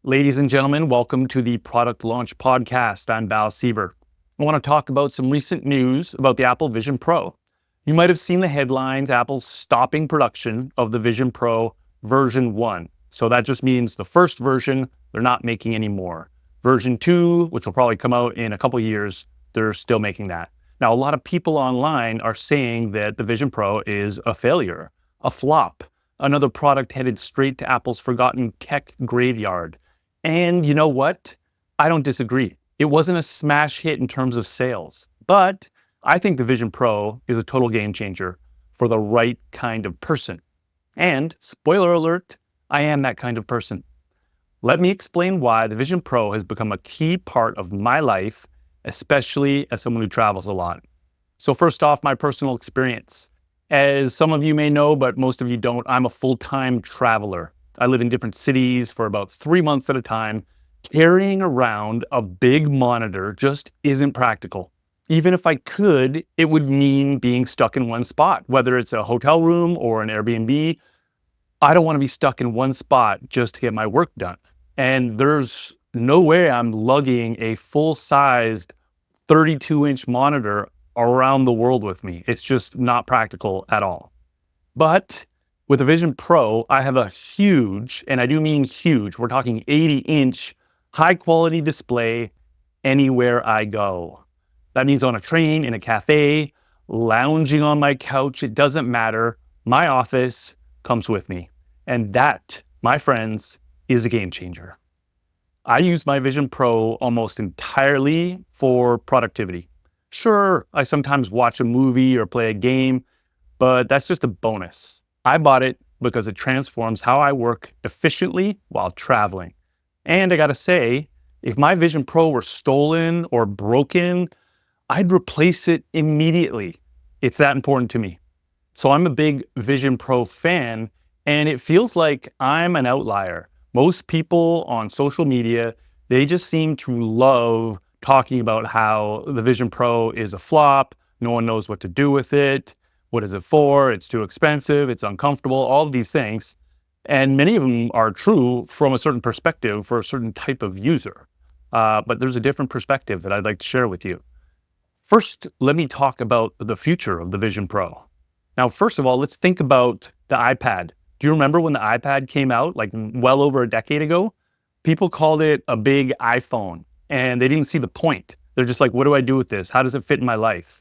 Ladies and gentlemen, welcome to the Product Launch Podcast. I'm Val Sieber. I want to talk about some recent news about the Apple Vision Pro. You might have seen the headlines, Apple's stopping production of the Vision Pro version 1. So that just means the first version, they're not making any more. Version 2, which will probably come out in a couple years, they're still making that. Now, a lot of people online are saying that the Vision Pro is a failure, a flop, another product headed straight to Apple's forgotten tech graveyard. And you know what? I don't disagree. It wasn't a smash hit in terms of sales, but I think the Vision Pro is a total game changer for the right kind of person. And spoiler alert, I am that kind of person. Let me explain why the Vision Pro has become a key part of my life, especially as someone who travels a lot. So first off, my personal experience. As some of you may know, but most of you don't, I'm a full-time traveler. I live in different cities for about 3 months at a time. Carrying around a big monitor just isn't practical. Even if I could, it would mean being stuck in one spot, whether it's a hotel room or an Airbnb. I don't want to be stuck in one spot just to get my work done. And there's no way I'm lugging a full-sized 32-inch monitor around the world with me. It's just not practical at all. But with the Vision Pro, I have a huge, and I do mean huge, we're talking 80-inch, high-quality display anywhere I go. That means on a train, in a cafe, lounging on my couch, it doesn't matter. My office comes with me. And that, my friends, is a game changer. I use my Vision Pro almost entirely for productivity. Sure, I sometimes watch a movie or play a game, but that's just a bonus. I bought it because it transforms how I work efficiently while traveling. And I gotta say, if my Vision Pro were stolen or broken, I'd replace it immediately. It's that important to me. So I'm a big Vision Pro fan, and it feels like I'm an outlier. Most people on social media, they just seem to love talking about how the Vision Pro is a flop, no one knows what to do with it. What is it for? It's too expensive, it's uncomfortable, all of these things. And many of them are true from a certain perspective for a certain type of user. But there's a different perspective that I'd like to share with you. First, let me talk about the future of the Vision Pro. Now, first of all, let's think about the iPad. Do you remember when the iPad came out, like well over a decade ago? People called it a big iPhone, and they didn't see the point. They're just like, what do I do with this? How does it fit in my life?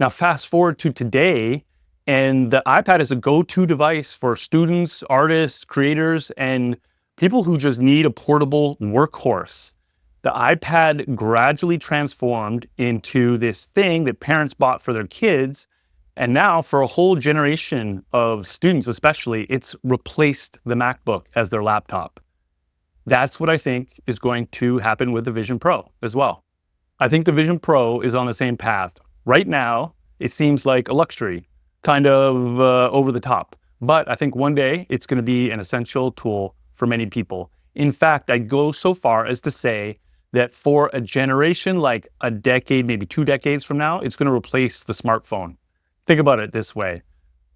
Now, fast forward to today, and the iPad is a go-to device for students, artists, creators, and people who just need a portable workhorse. The iPad gradually transformed into this thing that parents bought for their kids, and now for a whole generation of students especially, it's replaced the MacBook as their laptop. That's what I think is going to happen with the Vision Pro as well. I think the Vision Pro is on the same path. Right now, it seems like a luxury, kind of over the top. But I think one day it's going to be an essential tool for many people. In fact, I go so far as to say that for a generation, like a decade, maybe 2 decades from now, it's going to replace the smartphone. Think about it this way.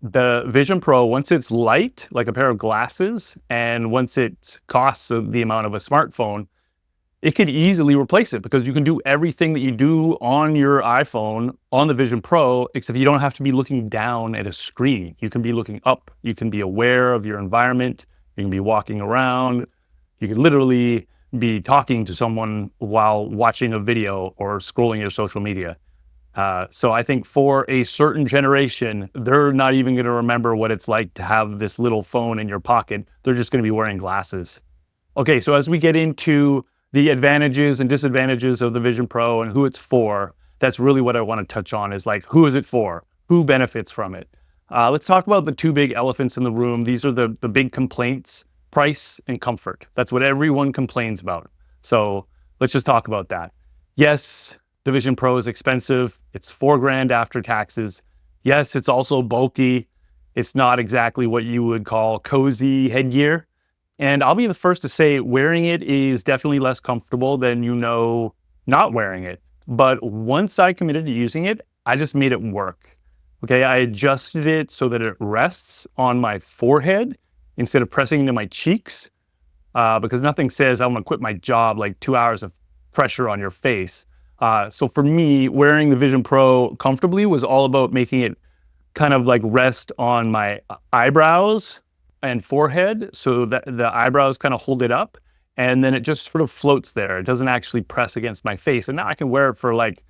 The Vision Pro, once it's light, like a pair of glasses, and once it costs the amount of a smartphone, it could easily replace it because you can do everything that you do on your iPhone on the Vision Pro, except you don't have to be looking down at a screen. You can be looking up. You can be aware of your environment. You can be walking around. You can literally be talking to someone while watching a video or scrolling your social media. So I think for a certain generation, they're not even going to remember what it's like to have this little phone in your pocket. They're just going to be wearing glasses. Okay, so as we get into the advantages and disadvantages of the Vision Pro and who it's for, that's really what I want to touch on is like, who is it for? Who benefits from it? Let's talk about the 2 big elephants in the room. These are the big complaints, price and comfort. That's what everyone complains about. So let's just talk about that. Yes, the Vision Pro is expensive. It's $4,000 after taxes. Yes, it's also bulky. It's not exactly what you would call cozy headgear. And I'll be the first to say wearing it is definitely less comfortable than, not wearing it. But once I committed to using it, I just made it work. Okay, I adjusted it so that it rests on my forehead instead of pressing into my cheeks. because nothing says I'm going to quit my job like 2 hours of pressure on your face. So for me, wearing the Vision Pro comfortably was all about making it kind of like rest on my eyebrows and forehead so that the eyebrows kind of hold it up. And then it just sort of floats there. It doesn't actually press against my face. And now I can wear it for like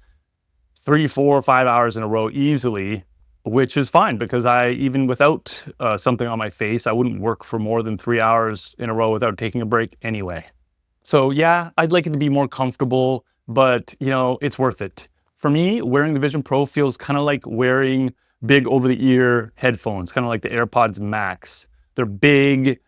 3, 4, 5 hours in a row easily, which is fine because even without something on my face, I wouldn't work for more than 3 hours in a row without taking a break anyway. So yeah, I'd like it to be more comfortable, but it's worth it. For me, wearing the Vision Pro feels kind of like wearing big over-the-ear headphones, kind of like the AirPods Max. They're big,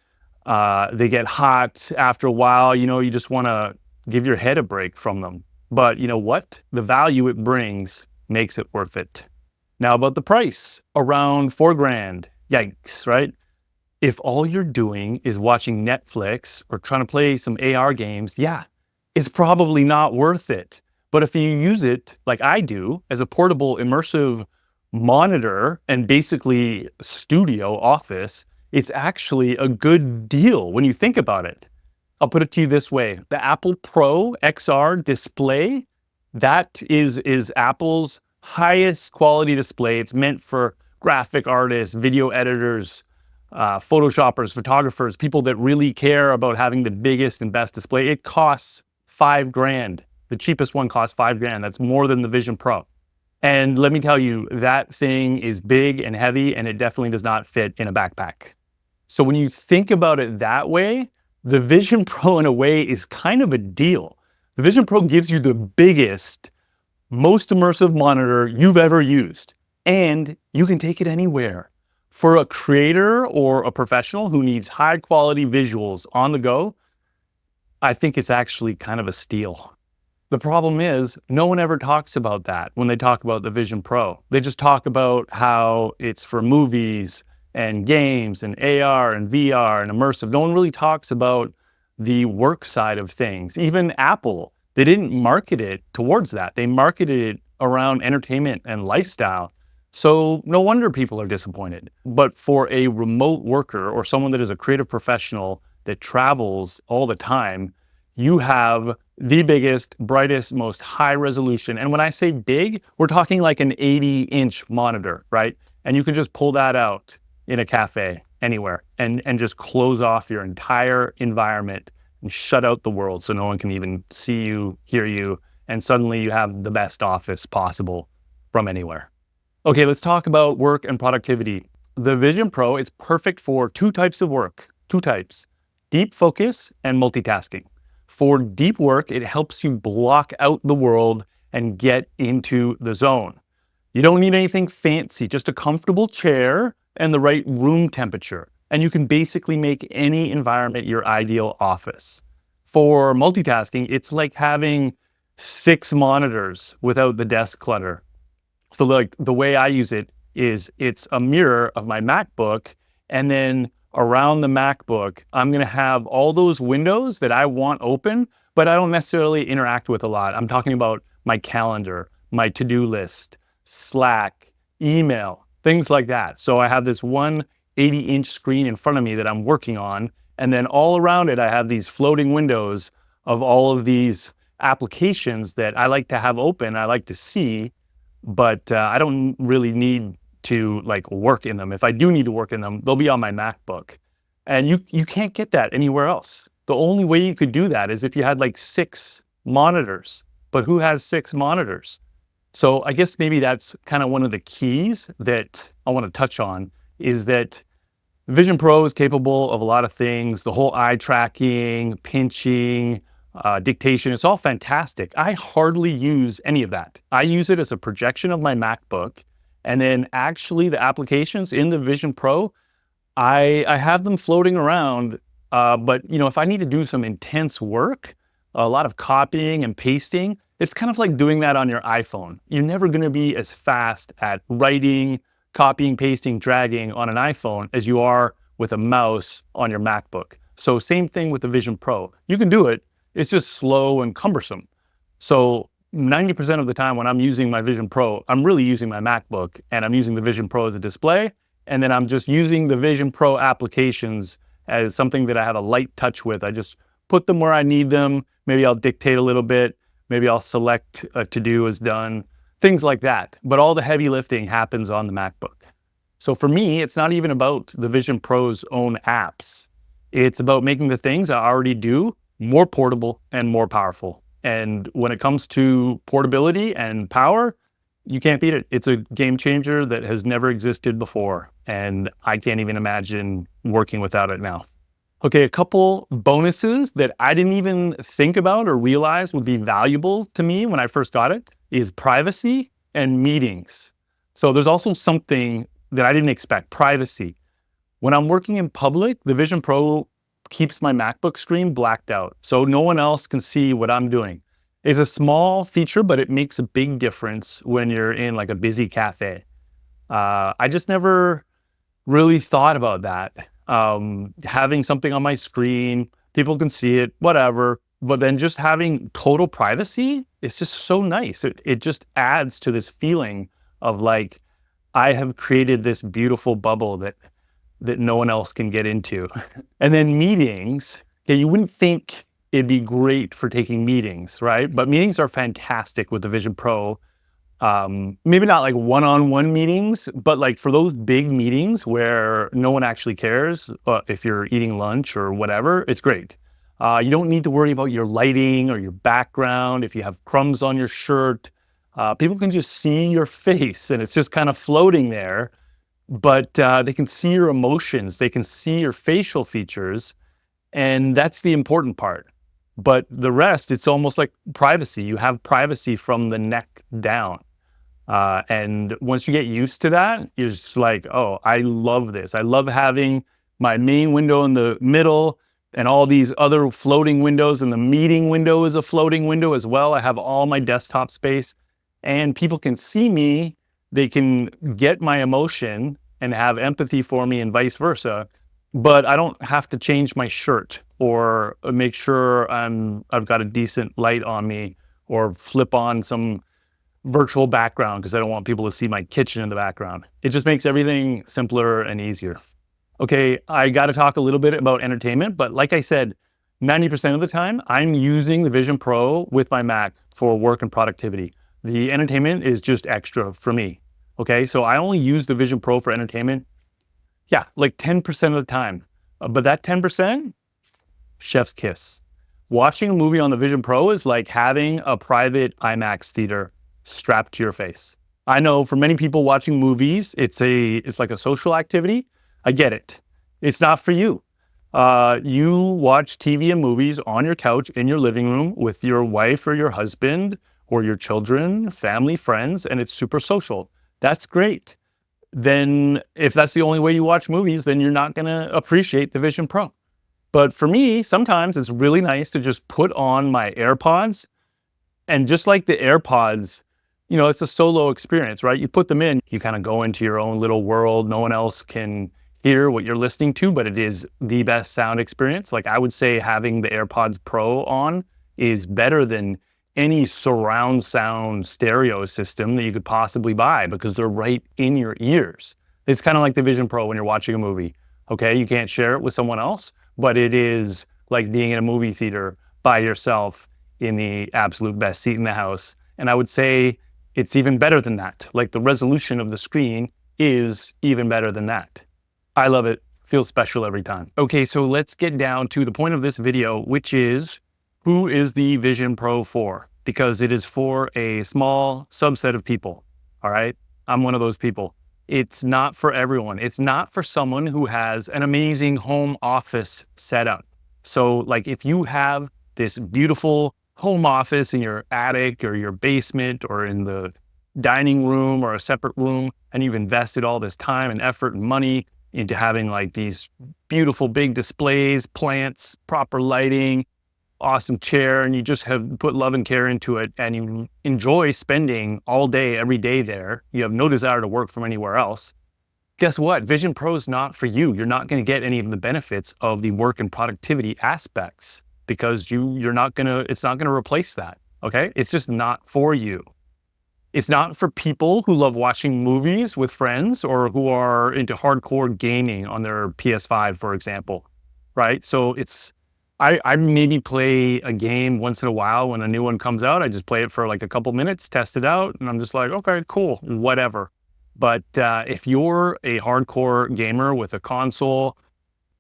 they get hot after a while, you just want to give your head a break from them. But you know what? The value it brings makes it worth it. Now about the price, around $4,000. Yikes, right? If all you're doing is watching Netflix or trying to play some AR games, yeah, it's probably not worth it. But if you use it like I do as a portable immersive monitor and basically studio office, it's actually a good deal when you think about it. I'll put it to you this way. The Apple Pro XR display, that is Apple's highest quality display. It's meant for graphic artists, video editors, Photoshoppers, photographers, people that really care about having the biggest and best display. It costs $5,000. The cheapest one costs $5,000. That's more than the Vision Pro. And let me tell you, that thing is big and heavy, and it definitely does not fit in a backpack. So when you think about it that way, the Vision Pro in a way is kind of a deal. The Vision Pro gives you the biggest, most immersive monitor you've ever used, and you can take it anywhere. For a creator or a professional who needs high quality visuals on the go, I think it's actually kind of a steal. The problem is, no one ever talks about that when they talk about the Vision Pro. They just talk about how it's for movies and games and AR and VR and immersive. No one really talks about the work side of things. Even Apple, they didn't market it towards that. They marketed it around entertainment and lifestyle. So no wonder people are disappointed. But for a remote worker or someone that is a creative professional that travels all the time, you have the biggest, brightest, most high resolution. And when I say big, we're talking like an 80-inch monitor, right? And you can just pull that out in a cafe anywhere and just close off your entire environment and shut out the world so no one can even see you, hear you, and suddenly you have the best office possible from anywhere. Okay, let's talk about work and productivity. The Vision Pro is perfect for two types of work, deep focus and multitasking. For deep work, it helps you block out the world and get into the zone. You don't need anything fancy, just a comfortable chair and the right room temperature. And you can basically make any environment your ideal office. For multitasking, it's like having 6 monitors without the desk clutter. So like the way I use it is it's a mirror of my MacBook, and then around the MacBook, I'm gonna have all those windows that I want open, but I don't necessarily interact with a lot. I'm talking about my calendar, my to-do list, Slack, email, things like that. So I have this one 80-inch screen in front of me that I'm working on, and then all around it, I have these floating windows of all of these applications that I like to have open, I like to see, but I don't really need to like work in them. If I do need to work in them, they'll be on my MacBook. And you can't get that anywhere else. The only way you could do that is if you had like 6 monitors. But who has 6 monitors? So I guess maybe that's kind of one of the keys that I want to touch on, is that Vision Pro is capable of a lot of things. The whole eye tracking, pinching, dictation, it's all fantastic. I hardly use any of that. I use it as a projection of my MacBook. And then actually the applications in the Vision Pro, I have them floating around. But if I need to do some intense work, a lot of copying and pasting, it's kind of like doing that on your iPhone. You're never going to be as fast at writing, copying, pasting, dragging on an iPhone as you are with a mouse on your MacBook. So same thing with the Vision Pro. You can do it. It's just slow and cumbersome. So 90% of the time when I'm using my Vision Pro, I'm really using my MacBook, and I'm using the Vision Pro as a display, and then I'm just using the Vision Pro applications as something that I have a light touch with. I just put them where I need them. Maybe I'll dictate a little bit. Maybe I'll select a to-do as done, things like that. But all the heavy lifting happens on the MacBook. So for me, it's not even about the Vision Pro's own apps. It's about making the things I already do more portable and more powerful. And when it comes to portability and power, you can't beat it. It's a game changer that has never existed before. And I can't even imagine working without it now. Okay, a couple bonuses that I didn't even think about or realize would be valuable to me when I first got it is privacy and meetings. So there's also something that I didn't expect, privacy. When I'm working in public, the Vision Pro keeps my MacBook screen blacked out, so no one else can see what I'm doing. It's a small feature, but it makes a big difference when you're in like a busy cafe. I just never really thought about that. Having something on my screen, people can see it, whatever, but then just having total privacy, it's just so nice. It just adds to this feeling of like, I have created this beautiful bubble that no one else can get into. And then meetings, okay, you wouldn't think it'd be great for taking meetings, right? But meetings are fantastic with the Vision Pro. Maybe not like one-on-one meetings, but like for those big meetings where no one actually cares if you're eating lunch or whatever, it's great. You don't need to worry about your lighting or your background. If you have crumbs on your shirt, people can just see your face and it's just kind of floating there, but they can see your emotions. They can see your facial features, and that's the important part. But the rest, it's almost like privacy. You have privacy from the neck down. And once you get used to that, you're just like, oh, I love this. I love having my main window in the middle and all these other floating windows, and the meeting window is a floating window as well. I have all my desktop space and people can see me. They can get my emotion and have empathy for me and vice versa. But I don't have to change my shirt or make sure I've got a decent light on me or flip on some virtual background because I don't want people to see my kitchen in the background. It just makes everything simpler and easier. Okay, I got to talk a little bit about entertainment, but like I said, 90% of the time, I'm using the Vision Pro with my Mac for work and productivity. The entertainment is just extra for me. Okay, so I only use the Vision Pro for entertainment, yeah, like 10% of the time. But that 10%, chef's kiss. Watching a movie on the Vision Pro is like having a private IMAX theater strapped to your face. I know for many people watching movies, it's like a social activity. I get it. It's not for you. You watch TV and movies on your couch in your living room with your wife or your husband or your children, family, friends, and it's super social. That's great. Then if that's the only way you watch movies, then you're not going to appreciate the Vision Pro. But for me, sometimes it's really nice to just put on my AirPods, and just like the AirPods, you know, it's a solo experience, right? You put them in, you kind of go into your own little world. No one else can hear what you're listening to, but it is the best sound experience. Like I would say having the AirPods Pro on is better than any surround sound stereo system that you could possibly buy because they're right in your ears. It's kind of like the Vision Pro when you're watching a movie. Okay, you can't share it with someone else, but it is like being in a movie theater by yourself in the absolute best seat in the house. And I would say it's even better than that. Like the resolution of the screen is even better than that. I love it. Feels special every time. Okay, so let's get down to the point of this video, which is who is the Vision Pro for? Because it is for a small subset of people, all right? I'm one of those people. It's not for everyone. It's not for someone who has an amazing home office setup. So like if you have this beautiful home office in your attic or your basement or in the dining room or a separate room, and you've invested all this time and effort and money into having like these beautiful big displays, plants, proper lighting, awesome chair, and you just have put love and care into it and you enjoy spending all day, every day there. You have no desire to work from anywhere else. Guess what? Vision Pro is not for you. You're not going to get any of the benefits of the work and productivity aspects because it's not going to replace that. Okay? It's just not for you. It's not for people who love watching movies with friends or who are into hardcore gaming on their PS5, for example. right? So I maybe play a game once in a while when a new one comes out. I just play it for like a couple minutes, test it out, and I'm just like, okay, cool, whatever. But if you're a hardcore gamer with a console,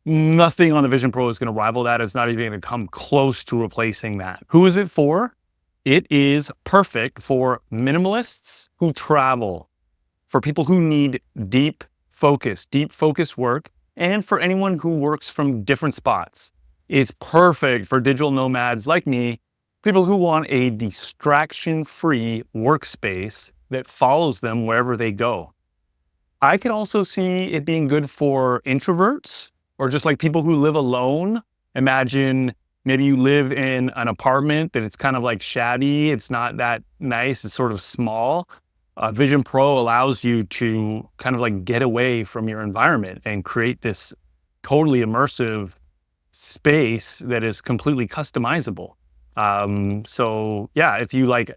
nothing on the Vision Pro is going to rival that. It's not even going to come close to replacing that. Who is it for? It is perfect for minimalists who travel, for people who need deep focus work, and for anyone who works from different spots. It's perfect for digital nomads like me, people who want a distraction-free workspace that follows them wherever they go. I could also see it being good for introverts or just like people who live alone. Imagine maybe you live in an apartment that it's kind of like shabby. It's not that nice. It's sort of small. Vision Pro allows you to kind of like get away from your environment and create this totally immersive space that is completely customizable. So yeah, if you like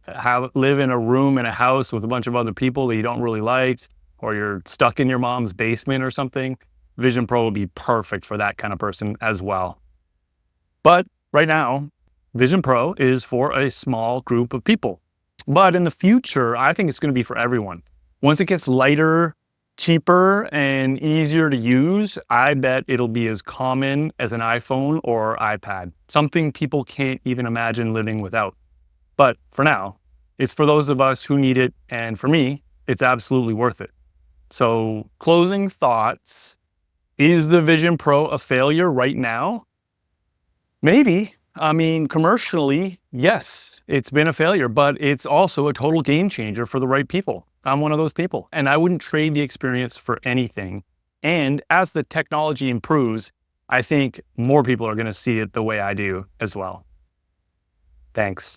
live in a room in a house with a bunch of other people that you don't really like, or you're stuck in your mom's basement or something, Vision Pro will be perfect for that kind of person as well. But right now, Vision Pro is for a small group of people. But in the future, I think it's going to be for everyone. Once it gets lighter, cheaper, and easier to use, I bet it'll be as common as an iPhone or iPad, something people can't even imagine living without. But for now, it's for those of us who need it, and for me, it's absolutely worth it. So, closing thoughts, is the Vision Pro a failure right now? Maybe. I mean, commercially, yes, it's been a failure, but it's also a total game changer for the right people. I'm one of those people, and I wouldn't trade the experience for anything. And as the technology improves, I think more people are going to see it the way I do as well. Thanks.